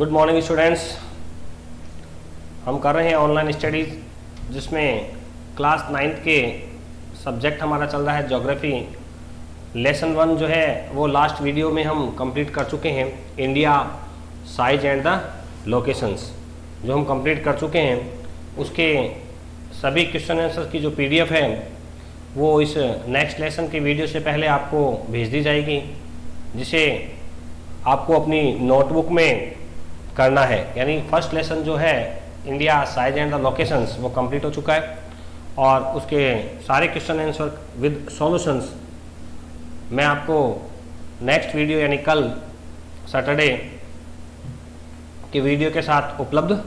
Good morning students. हम कर रहे हैं ऑनलाइन स्टडीज़ जिसमें क्लास 9th के सब्जेक्ट हमारा चल रहा है ज्योग्राफी। लेसन 1 जो है वो लास्ट वीडियो में हम कंप्लीट कर चुके हैं। India size and the locations जो हम कंप्लीट कर चुके हैं, उसके सभी क्वेश्चन आंसर की जो PDF है वो इस नेक्स्ट लेसन के वीडियो से पहले आपको भेज दी जाएगी, जिसे आपको अपनी नोटबुक में करना है। यानी फर्स्ट लेसन जो है India size and the locations वो कंप्लीट हो चुका है और उसके सारे क्वेश्चन आंसर विद सॉल्यूशंस मैं आपको नेक्स्ट वीडियो यानी कल सैटरडे के वीडियो के साथ उपलब्ध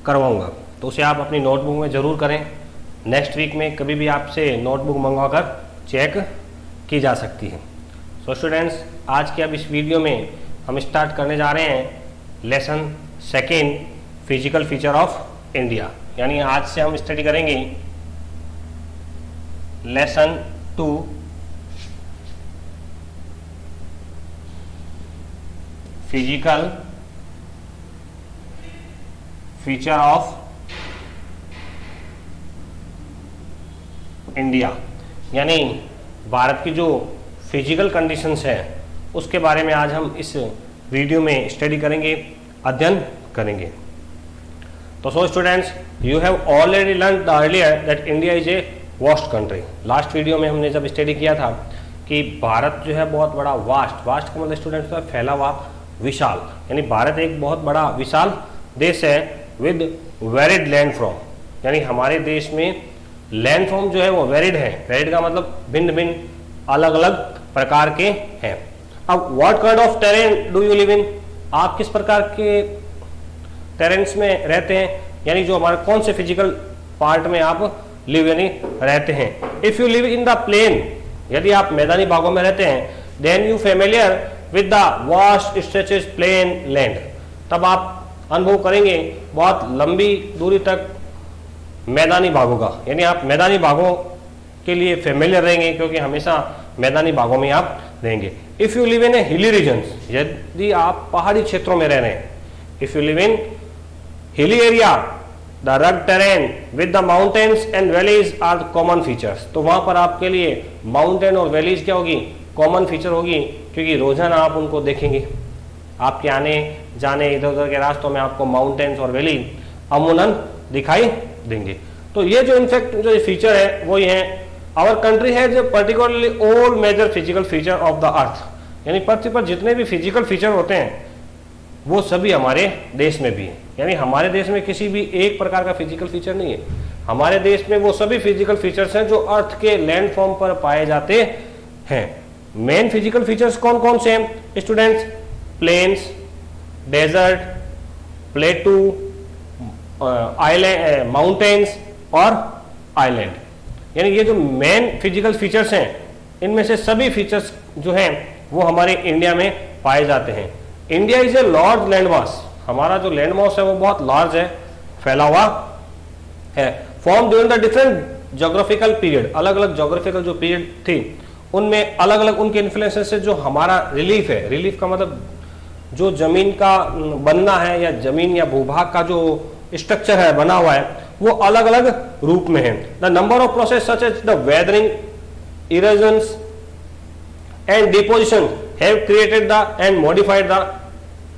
करवाऊंगा, तो उसे आप अपनी नोटबुक में ज़रूर करें। नेक्स्ट वीक में कभी भी आपसे नोटबुक मंगवाकर चेक की जा सकती है। सो स्टूडेंट्स, आज के अब इस वीडियो में हम स्टार्ट करने जा रहे हैं lesson 2 physical feature of India. यानी आज से हम स्टडी करेंगे lesson 2 physical feature of India. यानी भारत की जो फिजिकल कंडीशंस है उसके बारे में आज हम इस वीडियो में स्टडी करेंगे, अध्ययन करेंगे। तो so students, you have already learn earlier that India is a vast country. Last video में हमने जब स्टडी किया था कि भारत जो है बहुत बड़ा वास्ट का मतलब स्टूडेंट्स का फैला हुआ, विशाल, यानी भारत एक बहुत बड़ा विशाल देश है विद वेरिड लैंड फॉर्म। यानी हमारे देश में लैंड फॉर्म जो है वो वेरिड है। वेरिड का मतलब भिन्न भिन्न अलग अलग प्रकार के हैं। अब what kind of terrain do you live इन, आप किस प्रकार के टेरेन्स में रहते हैं, यानी जो हमारे कौन से फिजिकल पार्ट में आप लिव यानी रहते हैं। If you live in the plain, यदि आप मैदानी भागों में रहते हैं, then you familiar with the vast stretches plain land, तब आप अनुभव करेंगे बहुत लंबी दूरी तक मैदानी भागों का। यानी आप मैदानी भागों के लिए फेमिलियर रहेंगे क्योंकि हमेशा मैदानी भागों में आप रहेंगे। If you live in A hilly region, यदि आप पहाड़ी क्षेत्रों में रह रहे हैं, if you live in hilly area, the rug terrain with the mountains and valleys are the common features, तो वहां पर आपके लिए माउंटेन और वैलीज क्या होगी, कॉमन फीचर होगी, क्योंकि रोजाना आप उनको देखेंगे। आपके आने जाने इधर उधर के रास्तों में आपको माउंटेन्स और वैली अमूमन दिखाई देंगे। तो ये जो इनफैक्ट जो फीचर है वो ये है, आवर कंट्री है जो particularly all major physical feature of the earth, यानी पृथ्वी पर जितने भी फिजिकल फीचर होते हैं वो सभी हमारे देश में भी है। यानी हमारे देश में किसी भी एक प्रकार का फिजिकल फीचर नहीं है, हमारे देश में वो सभी फिजिकल फीचर्स हैं जो अर्थ के लैंड फॉर्म पर पाए जाते हैं। मेन फिजिकल फीचर्स कौन कौन से हैं students? Plains, desert, plateau, island, mountains और आइलैंड। यानी ये जो मेन फिजिकल फीचर्स हैं, इनमें से सभी फीचर्स जो हैं वो हमारे इंडिया में पाए जाते हैं। India is a large land mass, हमारा जो लैंड मास है वो बहुत लार्ज है, फैला हुआ है। Form during the different geographical period, अलग अलग ज्योग्राफिकल जो पीरियड थी उनमें अलग अलग उनके इन्फ्लुएंसेस से जो हमारा रिलीफ है, रिलीफ का मतलब जो जमीन का बनना है या जमीन या भूभाग का जो स्ट्रक्चर है बना हुआ है वो अलग अलग रूप में है। The number of process such as the weathering, erosions and deposition have created the and modified the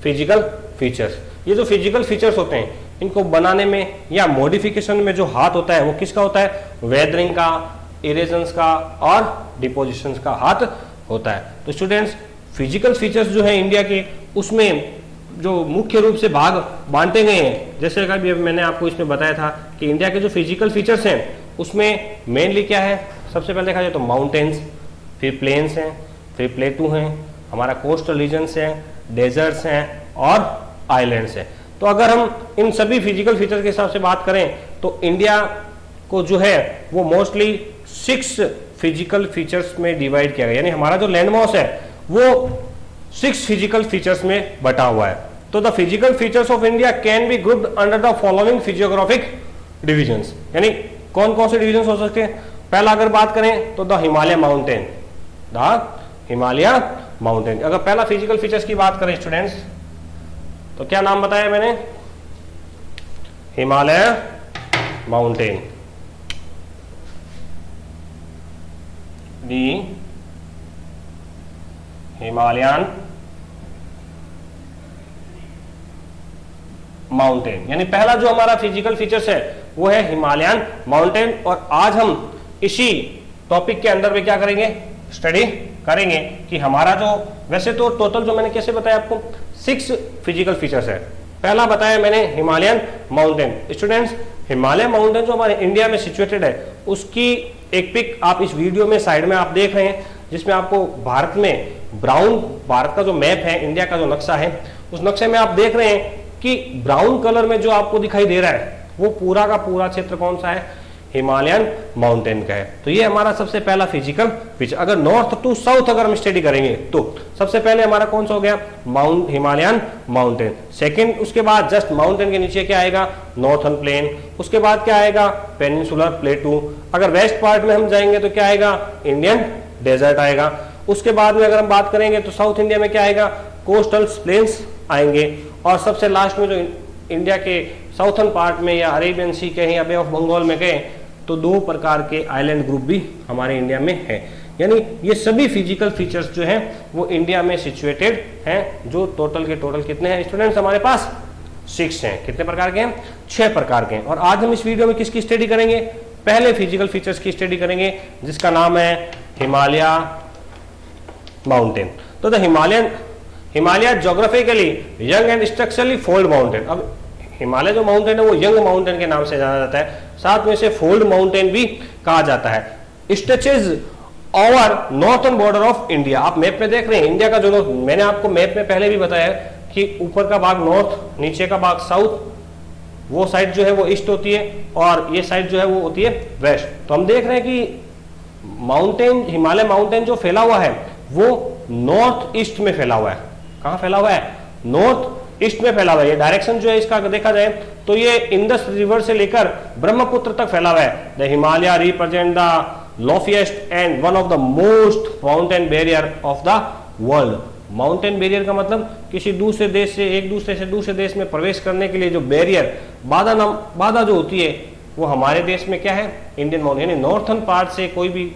physical features. ये जो फिजिकल फीचर्स होते हैं इनको बनाने में या मॉडिफिकेशन में जो हाथ होता है वो किसका होता है? वेदरिंग का, इरेजन्स का और डिपोजिशंस का हाथ होता है। तो स्टूडेंट्स, फिजिकल फीचर्स जो है इंडिया के, उसमें जो मुख्य रूप से भाग बांटे गए हैं, जैसे कि मैंने आपको इसमें बताया था कि इंडिया के जो फिजिकल फीचर्स हैं उसमें मेनली क्या है, सबसे पहले देखा जाए तो माउंटेन्स, फिर प्लेन्स हैं, फिर प्लेटू हैं, हमारा कोस्टल रीजन्स हैं, डेजर्ट्स हैं और आइलैंड्स हैं। तो अगर हम इन सभी फिजिकल फीचर्स के हिसाब से बात करें तो इंडिया को जो है वो मोस्टली 6 फिजिकल फीचर्स में डिवाइड किया गया। यानी हमारा जो लैंड मास है वो 6 फिजिकल फीचर्स में बटा हुआ है। तो the physical features of India can be grouped under the following physiographic divisions. यानी कौन कौन से डिविजन्स हो सकते हैं? पहला अगर बात करें तो the Himalaya mountain, the Himalaya mountain. अगर पहला फिजिकल फीचर्स की बात करें स्टूडेंट्स तो क्या नाम बताया मैंने? हिमालय माउंटेन, दी हिमालयन माउंटेन, यानी पहला जो हमारा फिजिकल फीचर्स है वो है हिमालयन माउंटेन। और आज हम इसी टॉपिक के अंदर में क्या करेंगे? स्टडी करेंगे कि हमारा जो, वैसे तो टोटल जो मैंने कैसे बताया आपको 6 फिजिकल फीचर्स है। पहला बताया मैंने Himalayan mountain. Students, Himalaya mountain जो हमारे इंडिया में सिचुएटेड है उसकी एक पिक आप इस वीडियो में साइड में आप देख रहे हैं, जिसमें आपको भारत में ब्राउन, भारत का जो मैप है, इंडिया का जो नक्शा है, उस नक्शे में आप देख रहे हैं कि ब्राउन कलर में जो आपको दिखाई दे रहा है वो पूरा का पूरा क्षेत्र कौन सा है? हिमालयन माउंटेन का है। तो ये हमारा सबसे पहला फिजिकल फीचर। अगर नॉर्थ टू साउथ अगर हम स्टडी करेंगे तो सबसे पहले हमारा कौन सा हो गया? Himalayan mountain. सेकंड, उसके बाद जस्ट माउंटेन के नीचे क्या आएगा? Northern plain. उसके बाद क्या आएगा? Peninsular plateau. अगर वेस्ट पार्ट में हम जाएंगे तो क्या आएगा? इंडियन डेजर्ट आएगा। उसके बाद में अगर हम बात करेंगे तो साउथ इंडिया में क्या आएगा? कोस्टल प्लेन्स आएंगे। और सबसे लास्ट में जो इंडिया के साउथर्न पार्ट में या अरेबियन सी कहें या बे ऑफ बंगाल में कहें तो 2 प्रकार के आइलैंड ग्रुप भी हमारे इंडिया में है। यानी ये सभी फिजिकल फीचर्स जो हैं वो इंडिया में सिचुएटेड हैं। जो टोटल के टोटल कितने हैं स्टूडेंट्स? हमारे पास 6 हैं। कितने प्रकार के हैं? 6 प्रकार के हैं। और आज हम इस वीडियो में किसकी स्टडी करेंगे? पहले फिजिकल फीचर्स की स्टडी करेंगे जिसका नाम है हिमालय माउंटेन। तो the Himalaya geographically young and structurally fold mountain. अब हिमालय जो माउंटेन है वो यंग माउंटेन के नाम से जाना जाता है, साथ में से फोल्ड माउंटेन भी कहा जाता है। Stretches over northern border of India. आप मैप में देख रहे हैं इंडिया का जो, मैंने आपको मैप में पहले भी बताया कि ऊपर का भाग नॉर्थ, नीचे का भाग साउथ, वो साइड जो है वो ईस्ट होती है और ये साइड जो है वो होती है वेस्ट। तो हम देख रहे हैं कि माउंटेन, हिमालय माउंटेन जो फैला हुआ है वो नॉर्थ ईस्ट में फैला हुआ है। कहां फैला हुआ है? नॉर्थ ईस्ट में फैला हुआ है। ये डायरेक्शन जो है इसका अगर देखा जाए तो ये इंडस रिवर से लेकर ब्रह्मपुत्र तक फैला हुआ है। The Himalaya represent the loftiest and one of the most mountain barrier of the world. Mountain barrier का मतलब किसी दूसरे देश से, एक दूसरे से दूसरे देश में प्रवेश करने के लिए जो बैरियर, बाधा जो होती है वो हमारे देश में क्या है? Indian mountain. यानी नॉर्थर्न पार्ट से कोई भी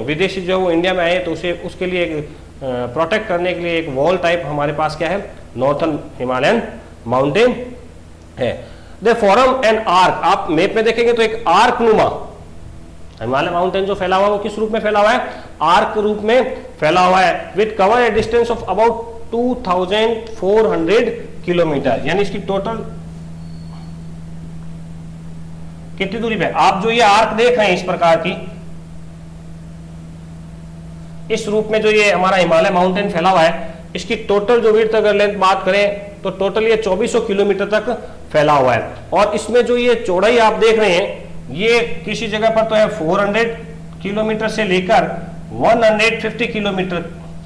विदेशी जो है वो इंडिया में आए तो उसे, उसके लिए एक प्रोटेक्ट करने के लिए एक वॉल टाइप हमारे पास क्या है? नॉर्थर्न हिमालयन माउंटेन है। They form an arc. आप मैप में देखेंगे तो एक आर्क नुमा हिमालय माउंटेन जो फैला हुआ है वो किस रूप में फैला हुआ है? आर्क रूप में फैला हुआ है। With cover A distance of about 2400 kilometre. यानी इसकी टोटल कितनी दूरी पे? आप जो ये आर्क देख रहे हैं इस प्रकार की, इस रूप में जो ये हमारा हिमालय माउंटेन फैला हुआ है, इसकी टोटल जो विड्थ अगर लेंथ बात करें तो टोटल ये 2400 किलोमीटर तक फैला हुआ है। और इसमें जो ये चौड़ाई आप देख रहे हैं ये किसी जगह पर तो है 400 किलोमीटर से लेकर 150 किलोमीटर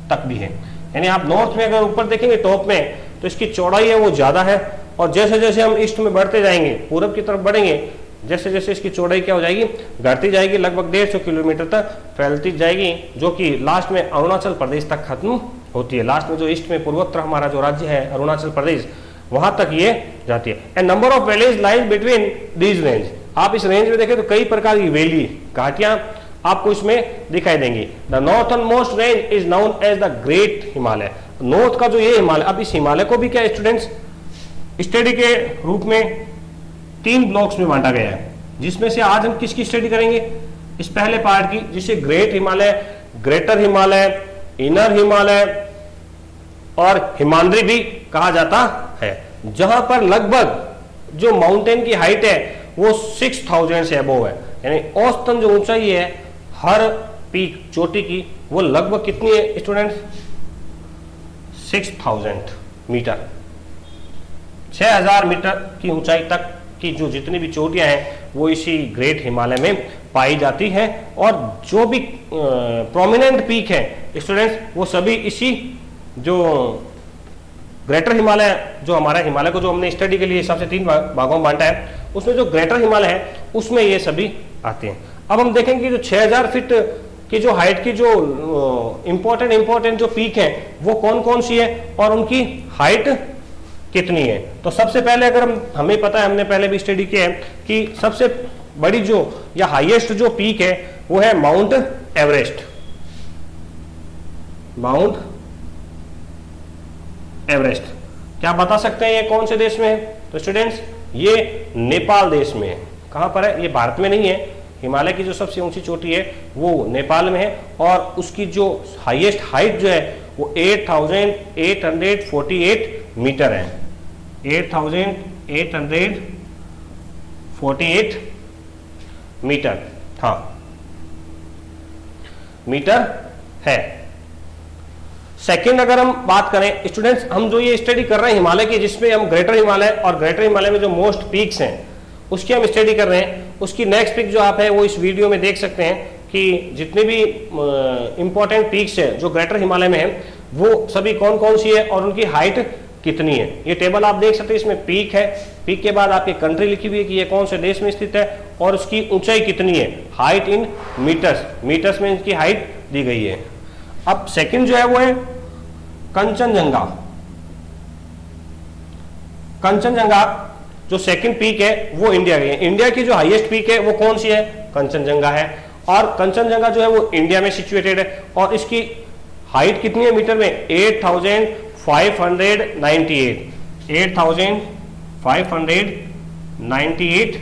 तक भी है। यानी आप नॉर्थ में अगर ऊपर देखेंगे टॉप में तो इसकी चौड़ाई है वो ज्यादा है। और जैसे जैसे हम ईस्ट में बढ़ते जाएंगे, पूरब की तरफ बढ़ेंगे, जैसे जैसे इसकी चौड़ाई क्या हो जाएगी? घटती जाएगी, लगभग 150 किलोमीटर तक फैलती जाएगी, जो कि लास्ट में अरुणाचल प्रदेश तक खत्म होती है। लास्ट में जो ईस्ट में पूर्वोत्तर हमारा जो राज्य है अरुणाचल प्रदेश, वहां तक ये जाती है। And number of valleys lies between these range. आप इस रेंज में देखें तो कई प्रकार की वैली, घाटियां आपको इसमें दिखाई देंगी। The northern most range is known as the great Himalaya. North का जो ये हिमालय, अब इस हिमालय को भी क्या स्टूडेंट्स स्टडी के रूप में 3 ब्लॉक्स में बांटा गया है, जिसमें से आज हम किसकी स्टडी करेंगे? इस पहले पार्ट की, जिसे great Himalaya, greater Himalaya, inner Himalaya और हिमाद्री भी कहा जाता है, जहां पर लगभग जो माउंटेन की हाइट है वो 6000 से अबोव है। यानी औसतन जो ऊंचाई है हर पीक, चोटी की, वो लगभग कितनी है स्टूडेंट्स? 6000 मीटर, 6000 मीटर की ऊंचाई तक की जो जितनी भी चोटियां हैं वो इसी ग्रेट हिमालय में पाई जाती हैं। और जो भी प्रोमिनेंट पीक है स्टूडेंट्स वो सभी इसी जो ग्रेटर हिमालय, जो हमारा हिमालय को जो हमने स्टडी के लिए हिसाब से 3 भागों में बांटा है, उसमें जो ग्रेटर हिमालय है उसमें ये सभी आते हैं। अब हम देखेंगे जो 6000 फीट की जो हाइट की जो इंपॉर्टेंट जो पीक है वो कौन कौन सी है और उनकी हाइट कितनी है। तो सबसे पहले अगर हमें पता है, हमने पहले भी स्टडी किया है कि सबसे बड़ी जो या हाईएस्ट जो पीक है वो है माउंट एवरेस्ट। माउंट एवरेस्ट क्या बता सकते हैं ये कौन से देश में है? तो स्टूडेंट्स ये नेपाल देश में है। कहां पर है? ये भारत में नहीं है। हिमालय की जो सबसे ऊंची चोटी है वो नेपाल में है और उसकी जो हाईएस्ट हाइट जो है वो 8848 मीटर है। 8848 मीटर, हाँ मीटर है। सेकंड अगर हम बात करें स्टूडेंट्स, हम जो ये स्टडी कर रहे हैं हिमालय की, जिसमें हम ग्रेटर हिमालय और ग्रेटर हिमालय में जो मोस्ट पीक्स हैं उसकी हम स्टडी कर रहे हैं, उसकी नेक्स्ट पिक जो आप है वो इस वीडियो में देख सकते हैं कि जितने भी इंपॉर्टेंट पीक्स है जो ग्रेटर हिमालय में है वो सभी कौन कौन सी है और उनकी हाइट कितनी है। ये टेबल आप देख सकते हैं, इसमें पीक है, पीक के बाद आपकी कंट्री लिखी हुई है कि ये कौन से देश में स्थित है और उसकी ऊंचाई कितनी है, हाइट इन मीटर्स, मीटर्स में इसकी हाइट दी गई है। अब सेकंड जो है वो है कंचनजंगा। कंचनजंगा जो सेकंड पीक है वो इंडिया की है। इंडिया की जो हाईएस्ट पीक है वो कौन सी है? कंचनजंगा है। और कंचनजंगा जो है वो इंडिया में सिचुएटेड है और इसकी हाइट कितनी है मीटर में? 8598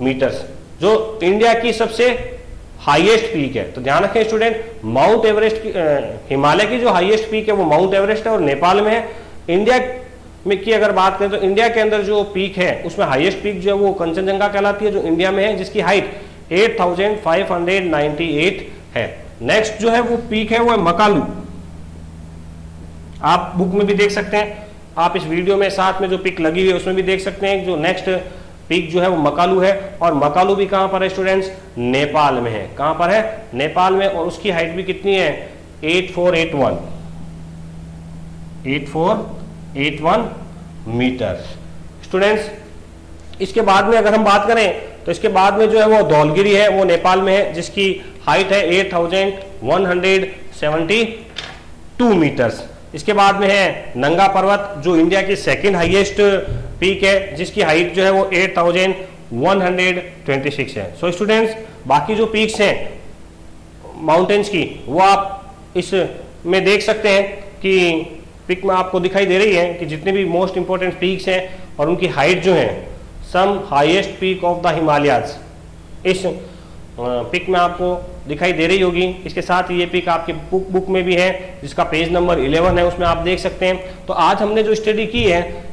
मीटर्स, जो इंडिया की सबसे हाईएस्ट पीक है। तो ध्यान रखें स्टूडेंट, माउंट एवरेस्ट की हिमालय की जो हाईएस्ट पीक है वो माउंट एवरेस्ट है और नेपाल में है। इंडिया में की अगर बात करें तो इंडिया के अंदर जो पीक है उसमें हाईएस्ट पीक जो है वो कंचनजंगा कहलाती है, जो इंडिया में है, जिसकी हाइट 8598 है। नेक्स्ट जो है वो पीक है वो है मकालू। आप बुक में भी देख सकते हैं, आप इस वीडियो में साथ में जो पिक लगी हुई है उसमें भी देख सकते हैं। जो नेक्स्ट पीक जो है वो मकालू है और मकालू भी कहां पर है स्टूडेंट्स? नेपाल में है। कहां पर है? नेपाल में। और उसकी हाइट भी कितनी है? 8481 मीटर। स्टूडेंट्स इसके बाद में अगर हम बात करें तो इसके बाद में जो है वो धौलगिरी है, वो नेपाल में है, जिसकी हाइट है 8172 मीटर्स। इसके बाद में है नंगा पर्वत, जो इंडिया की सेकंड हाईएस्ट पीक है, जिसकी हाइट जो है वो 8126 है। सो स्टूडेंट्स बाकी जो पीक्स हैं माउंटेन्स की वो आप इस में देख सकते हैं कि पिक में आपको दिखाई दे रही है कि जितने भी मोस्ट इंपोर्टेंट पीक्स हैं और उनकी हाइट जो है, some highest peak of the Himalayas, इस पिक में आपको दिखाई दे रही होगी। इसके साथ ये पिक आपके बुक में भी है, जिसका पेज नंबर 11 है, उसमें आप देख सकते हैं। तो आज हमने जो स्टडी की है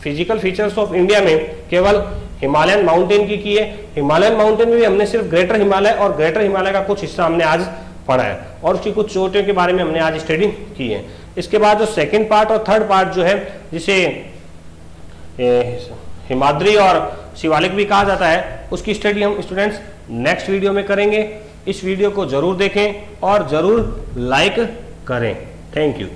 फिजिकल फीचर्स ऑफ इंडिया में, केवल हिमालयन माउंटेन की है। हिमालयन माउंटेन में भी हमने सिर्फ ग्रेटर हिमालय और ग्रेटर हिमालय का कुछ हिस्सा हमने आज पढ़ा है और उसकी कुछ चोटियों के बारे में हमने आज स्टडी की है। इसके बाद जो सेकंड पार्ट और थर्ड पार्ट जो है, जिसे हिमाद्री और शिवालिक भी कहा जाता है, उसकी स्टडी हम स्टूडेंट्स नेक्स्ट वीडियो में करेंगे। इस वीडियो को जरूर देखें और जरूर लाइक करें। Thank you.